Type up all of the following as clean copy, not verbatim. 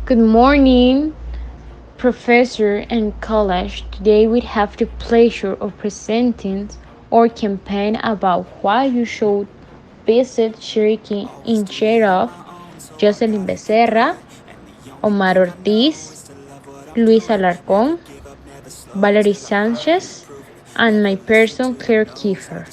Good morning, Professor and college. Today we have the pleasure of presenting our campaign about why you should visit Chiriquí in chair of Jocelyn Becerra, Omar Ortiz, Luis Alarcón, Valerie Sanchez, and my person Claire Kiefer.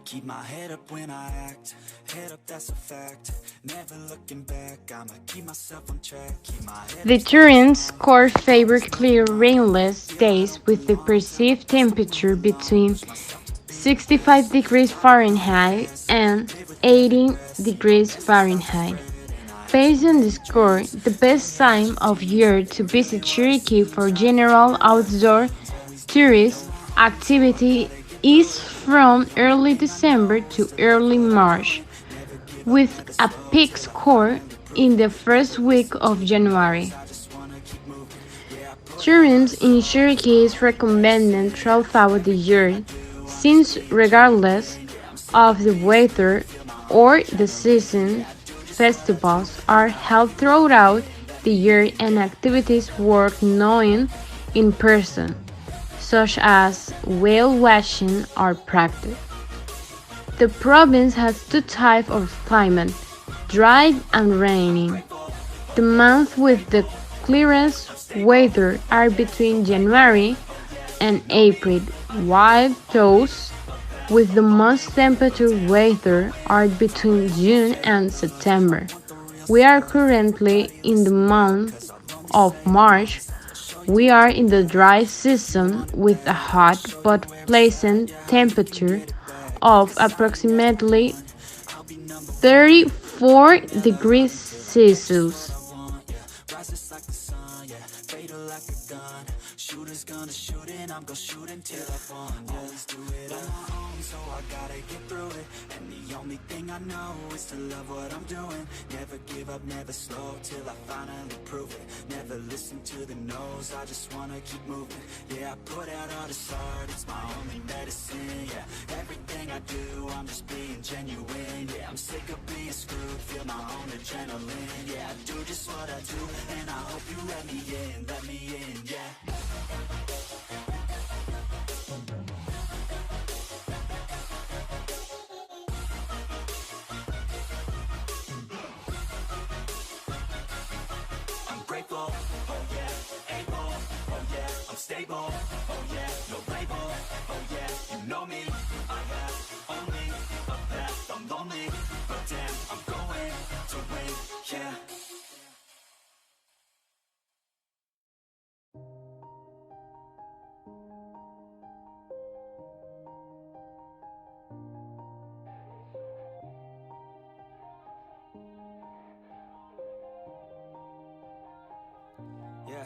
Keep my head up when I act, head up that's a fact. Never looking back, I'ma keep myself on track. Keep my head The up, stay Turins strong, score never favor give up, clear no. rainless Yeah, I days don't with the belong to the perceived ones who temperature belong lost. between Push myself to be the 65 best, degrees trying to be the Fahrenheit best. and Live with every 18 breath, see my degrees message start to Fahrenheit. spread. And I had too Based on the many score, dreams, the but best they never time came of true. year It to ain't really visit what it Chiriquí seems, for I just general pray that outdoor I always get tourist through. So I activity gotta get through is it. from The only early thing I know December is to to love early what I'm March, doing. Never give up, with never a slow peak till I score finally prove in it. the Never first week listen to of the no's, January. I just wanna keep moving. Yeah, I put out all Tourists this in art, it's my Chiriquí is only recommended medicine. Yeah, throughout the everything I year, do, I'm just since being regardless genuine. Yeah, I'm sick of of the being screwed, weather feel my own or the adrenaline. season, Yeah, I do just what I do, festivals and are I hope held you let me throughout in, let the me year in, and yeah. activities worth knowing in person, such as whale watching or practice. The province has two types of climate, dry and rainy. The months with the clearest weather are between January and April, while those with the most temperature weather are between June and September. We are currently in the month of March. We are in the dry season with a hot but pleasant temperature of approximately 34 degrees Celsius. Rises like the sun, yeah, fatal like a gun. Shooters gonna shoot and I'm gonna shoot until I fall. Always do it on my own, so I gotta get through it. And the only thing I know is to love what I'm doing. Never give up, never slow till I finally prove it. Never listen to the no's, I just wanna keep moving. Yeah, I put out all this art, it's my only medicine. Yeah, everything I do, I'm just being genuine. Yeah, I'm sick of being screwed, feel my own adrenaline. Yeah, I do just what I do, and I hope you let me in, yeah. I'm grateful, oh yeah, able, oh yeah, I'm stable, oh yeah, no label, oh yeah, you know me, I have only a path, I'm lonely, but damn, I'm going to win, yeah. Yeah.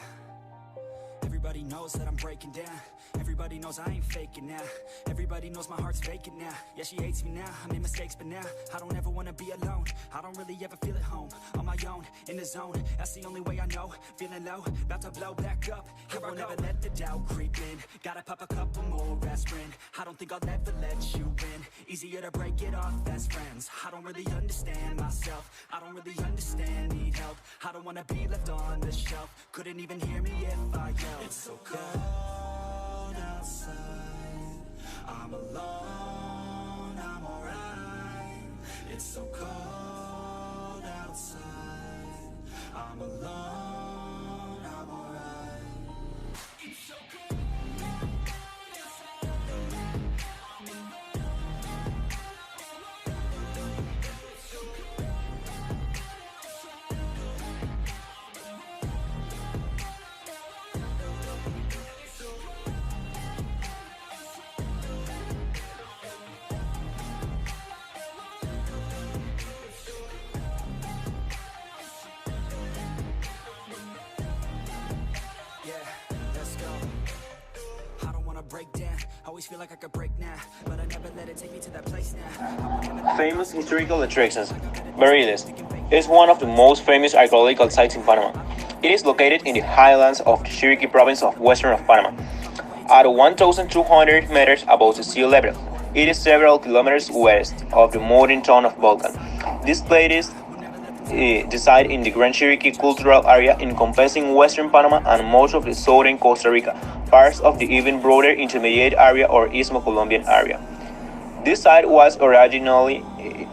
Everybody knows that I'm breaking down. Everybody knows I ain't faking now. Everybody knows my heart's vacant now. Yeah, she hates me now. I made mistakes, but now I don't ever wanna be alone. I don't really ever feel at home. On my own, in the zone. That's the only way I know. Feeling low, about to blow back up. Here I never let the doubt creep in. Gotta pop a couple more aspirin. I don't think I'll ever let you in. Easier to break it off best friends. I don't really understand myself. I don't really understand, need help. I don't wanna be left on the shelf. Couldn't even hear me if I yelled. It's so cold outside. I'm alone, I'm alright. It's so cold outside. I'm alone, I'm alright. It's so cold. Yeah, let's go. I don't wanna break down. Always feel like I could break now, but I never let it take me to that place now. I would never let the Famous thoughts get to me. historical attractions. I got better days Merides ahead, thinking fake is days are one of the fake days. most famous It's so archaeological cold, sites in Panama. I don't It wanna is wake up located and in the say I'm highlands okay. of the I Chiriquí won't ever province feel of western of okay. Panama. I'm way too At afraid to admit it. 1,200 meters above the sea level, it is several kilometers west of the modern town of Vulcan. This place the site in the Grand Chiriquí cultural area encompassing western Panama and most of the southern Costa Rica, parts of the even broader intermediate area or Istmo Colombian area. This site was originally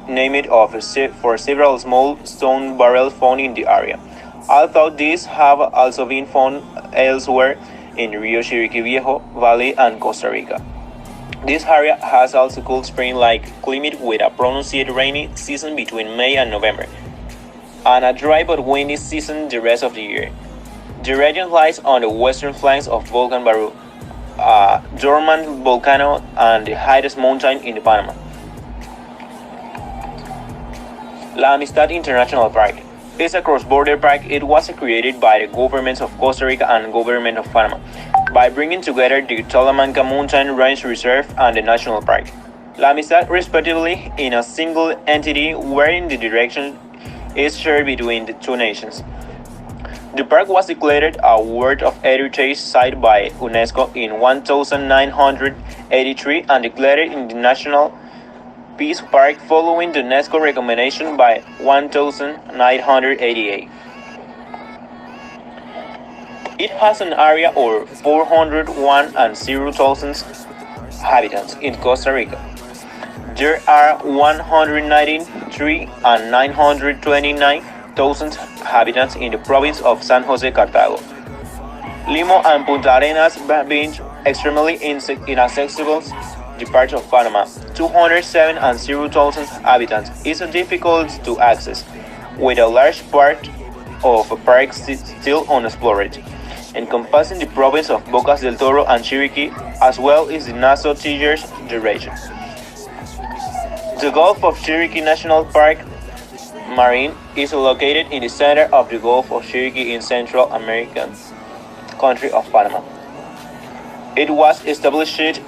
named for several small stone barrels found in the area, although these have also been found elsewhere in Rio Chiriquí Viejo Valley and Costa Rica. This area has also cool spring-like climate with a pronounced rainy season between May and November, and a dry but windy season the rest of the year. The region lies on the western flanks of Volcan Baru, a dormant volcano and the highest mountain in Panama. La Amistad International Park is a cross-border park. It was created by the governments of Costa Rica and government of Panama by bringing together the Talamanca Mountain Range Reserve and the National Park. La Amistad respectively in a single entity wherein the direction is shared between the two nations. The park was declared a World of Heritage Site by UNESCO in 1983 and declared in the National Peace Park following the UNESCO recommendation by 1988. It has an area of 401,000 inhabitants in Costa Rica. There are 193,929,000 inhabitants in the province of San Jose Cartago. Limo and Punta Arenas being extremely inaccessible, the part of Panama, 207,000 inhabitants, is difficult to access, with a large part of the park still unexplored, encompassing the province of Bocas del Toro and Chiriquí, as well as the Nassau Tigers, the region. The Gulf of Chiriquí National Park Marine is located in the center of the Gulf of Chiriquí in Central American country of Panama. It was established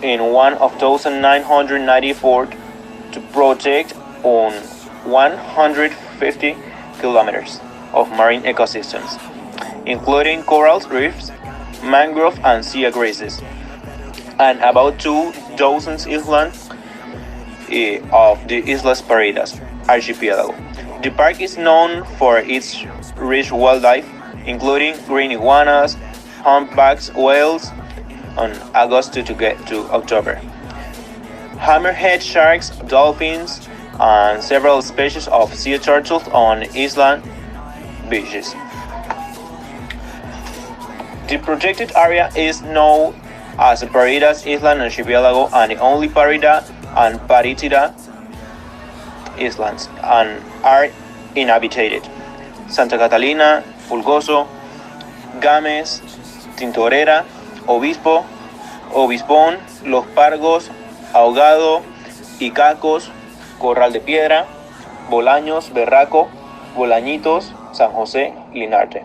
in 1994 to protect on 150 kilometers of marine ecosystems, including coral reefs, mangrove and sea grasses, and about 2,000 islands of the Islas Paredes archipelago. The park is known for its rich wildlife, including green iguanas, humpback whales on August to October, hammerhead sharks, dolphins, and several species of sea turtles on island beaches. The protected area is known as the Paredes Island Archipelago and the only Parida and Paritida islands and are inhabited. Santa Catalina, Fulgoso, Games, Tintorera, Obispo, Obispón, Los Pargos, Ahogado, Icacos, Corral de Piedra, Bolaños, Berraco, Bolañitos, San José, Linarte.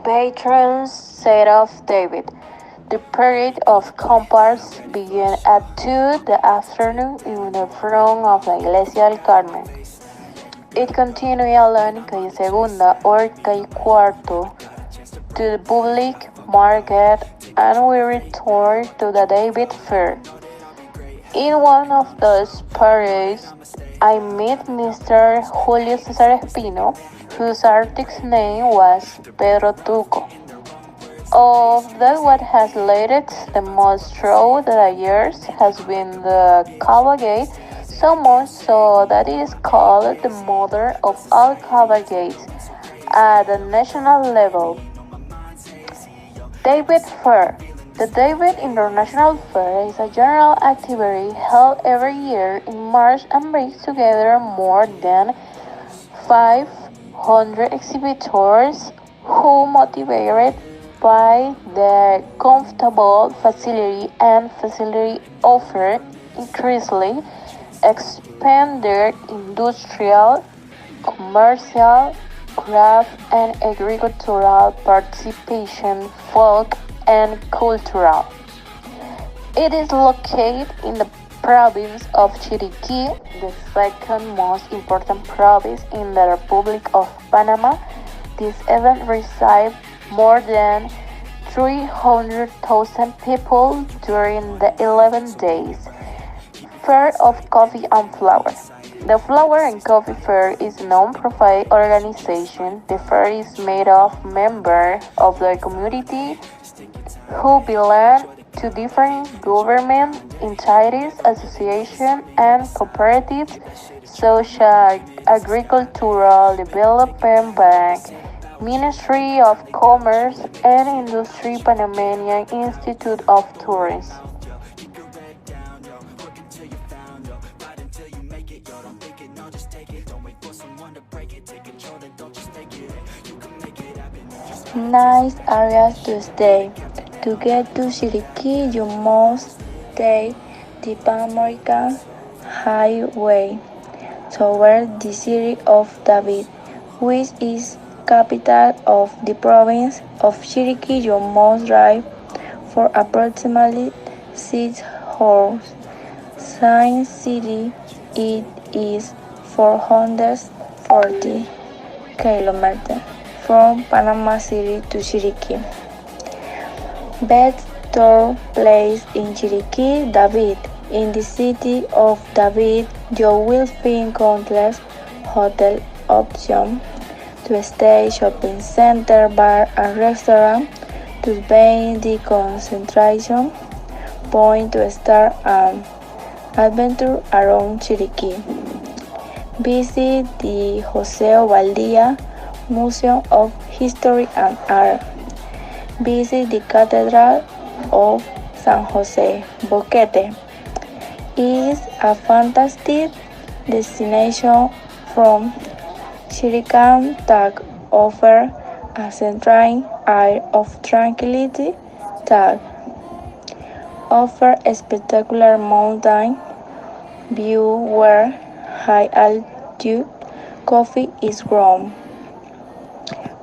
Patrons said of David. The parade of compass began at 2 the afternoon in the front of la Iglesia del Carmen. It continued along Calle Segunda or Calle Cuarto to the public market and we returned to the David Fair. In one of those parades, I met Mr. Julio Cesar Espino, whose artist's name was Pedro Tuco. Of that, what has latest the most through the years has been the cavalcade, so much so that it is called the mother of all cavalcades at the national level. David Fair. The David International Fair is a general activity held every year in March and brings together more than 500 exhibitors who, motivated by the comfortable facility and facility offered, increasingly expand their industrial, commercial, craft and agricultural participation, folk and cultural. It is located in the province of Chiriquí, the second most important province in the Republic of Panama. This event received more than 300,000 people during the 11 days. Fair of Coffee and Flower. The Flower and Coffee Fair is a non-profit organization. The fair is made of members of the community who belong to different government entities, associations, and cooperatives such as Agricultural Development Bank, Ministry of Commerce, and Industry Panamanian Institute of Tourism. Nice areas to stay. To get to Chiriquí, you must take the Pan American Highway toward the city of David, which is capital of the province of Chiriquí. You must drive for approximately 6 hours. Science City, it is 440 kilometers from Panama City to Chiriquí. Best tour place in Chiriquí, David. In the city of David, you will find countless hotel options to stay, shopping center, bar, and restaurant to be the concentration point to start an adventure around Chiriquí. Visit the José Valdía Museum of History and Art. Visit the Cathedral of San Jose. Boquete is a fantastic destination from Chiriquí that offers a serene air of tranquility that offers a spectacular mountain view where high altitude coffee is grown.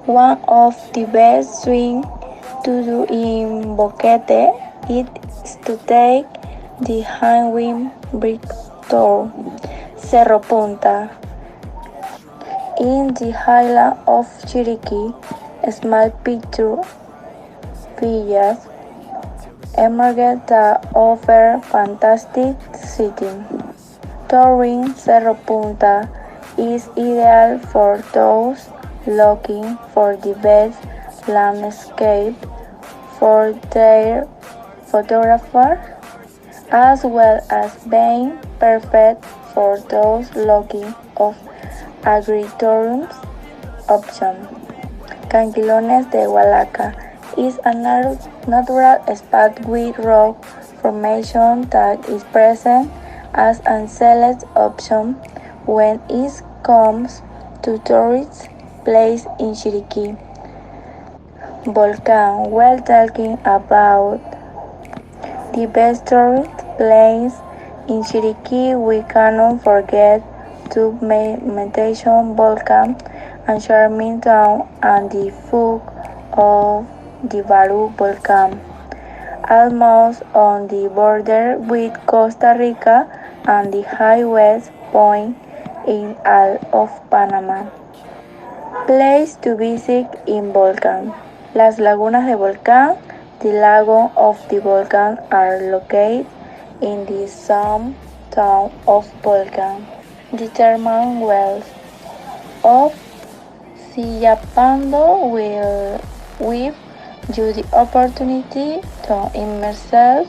One of the best things to do in Boquete is to take the hanging brick tour, Cerro Punta. In the highland of Chiriquí, small picture villas emerge that offer fantastic setting. Touring Cerro Punta is ideal for those looking for the best landscape for their photographer, as well as being perfect for those looking of agritourism option. Canquilones de Hualaca is a natural spot with rock formation that is present as an excellent option when it comes to tourist place in Chiriquí. Volcán. While talking about the best tourist place in Chiriquí, we cannot forget the meditation volcán and charming town and the foot of the Baru volcán, almost on the border with Costa Rica and the highest point in all of Panama. Place to visit in Volcán. Las lagunas de Volcán, the lagoon of the volcán, are located in the same town of Volcán. The thermal wells of Sillapando will give you the opportunity to immerse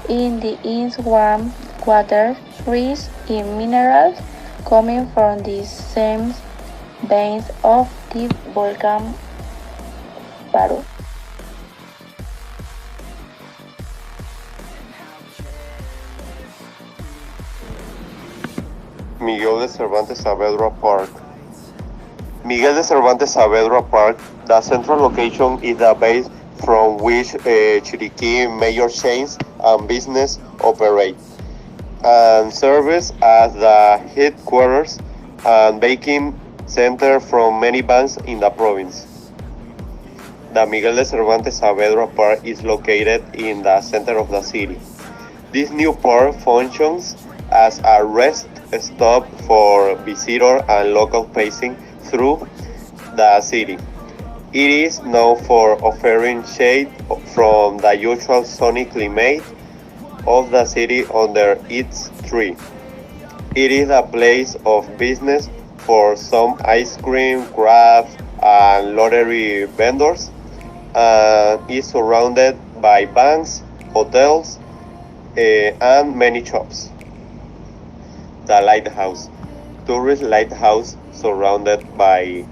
in the ice warm water, rich in minerals coming from the same veins of the volcán Baru. Miguel de Cervantes Saavedra Park. Miguel de Cervantes Saavedra Park, the central location is the base from which Chiriquí major chains and business operate, and serves as the headquarters and banking center from many banks in the province. The Miguel de Cervantes Saavedra Park is located in the center of the city. This new park functions as a rest stop for visitors and locals passing through the city. It is known for offering shade from the usual sunny climate of the city under its tree. It is a place of business for some ice cream, crafts, and lottery vendors, and is surrounded by banks, hotels, and many shops. The lighthouse, tourist lighthouse surrounded by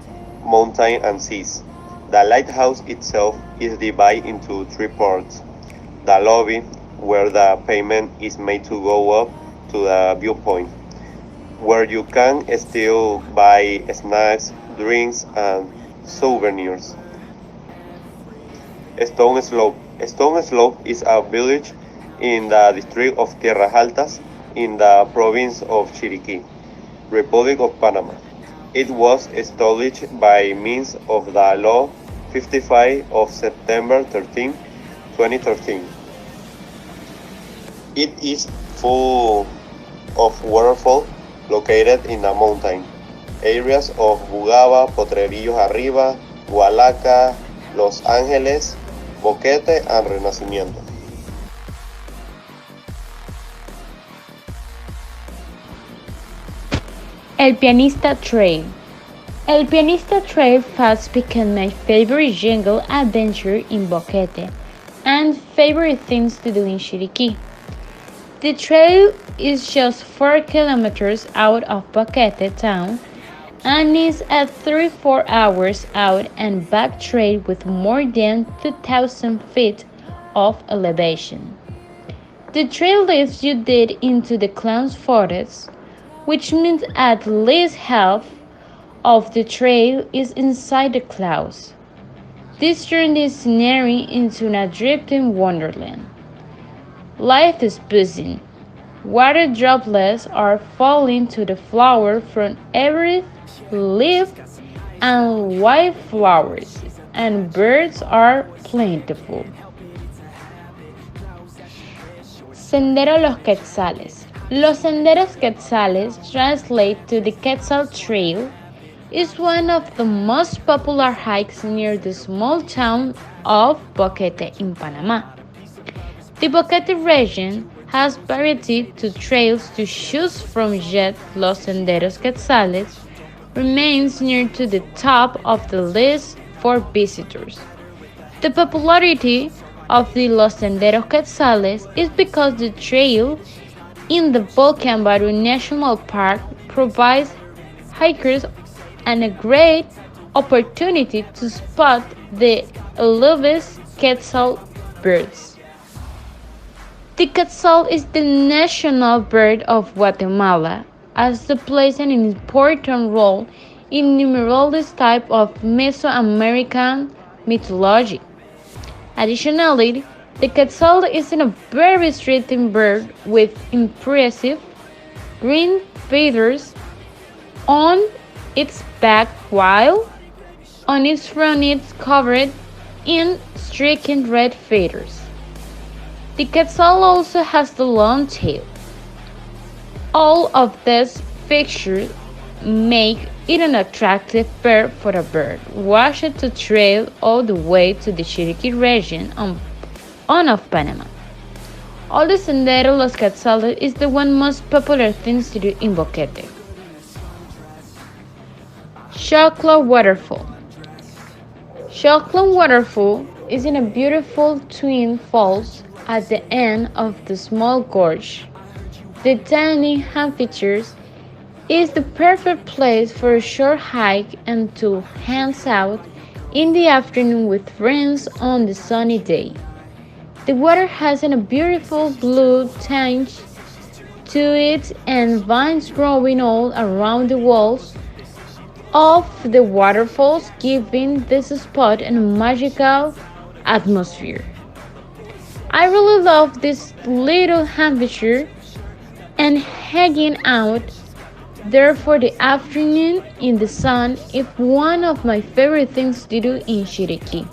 mountain and seas. The lighthouse itself is divided into three parts. The lobby, where the payment is made to go up to the viewpoint, where you can still buy snacks, drinks, and souvenirs. Stone Slope. Stone Slope is a village in the district of Tierras Altas in the province of Chiriquí, Republic of Panama. It was established by means of the Law 55 of September 13, 2013. It is full of waterfall located in the mountain areas of Bugaba, Potrerillos Arriba, Hualaca, Los Ángeles, Boquete, and Renacimiento. El Pianista Trail. El Pianista Trail has become my favorite jungle adventure in Boquete and favorite things to do in Chiriquí. The trail is just 4 kilometers out of Boquete town and is a 3-4 hours out and back trail with more than 2,000 feet of elevation. The trail leads you deep into the clown's forest, which means at least half of the trail is inside the clouds. This journey is scenery into a drifting wonderland. Life is buzzing. Water droplets are falling to the flower from every leaf and wildflowers, and birds are plentiful. Sendero Los Quetzales. Los Senderos Quetzales translate to the Quetzal Trail is one of the most popular hikes near the small town of Boquete in Panama. The Boquete region has variety to trails to choose from, yet Los Senderos Quetzales remains near to the top of the list for visitors. The popularity of the Los Senderos Quetzales is because the trail in the Volcan Baru National Park provides hikers and a great opportunity to spot the elusive quetzal birds. The quetzal is the national bird of Guatemala, as it plays an important role in numerous types of Mesoamerican mythology. Additionally, the quetzal is a very striking bird with impressive green feathers on its back, while on its front it's covered in striking red feathers. The quetzal also has the long tail. All of these features make it an attractive pair for a bird watcher to trail all the way to the Chiriquí region on of Panama. All the Sendero Los Quetzales is the one most popular things to do in Boquete. Chocolate Waterfall. Chocolate Waterfall is in a beautiful twin falls at the end of the small gorge. The tiny amphitheater is the perfect place for a short hike and to hangs out in the afternoon with friends on the sunny day. The water has a beautiful blue tinge to it and vines growing all around the walls of the waterfalls, giving this spot a magical atmosphere. I really love this little amphitheater and hanging out there for the afternoon in the sun is one of my favorite things to do in Chiriquí.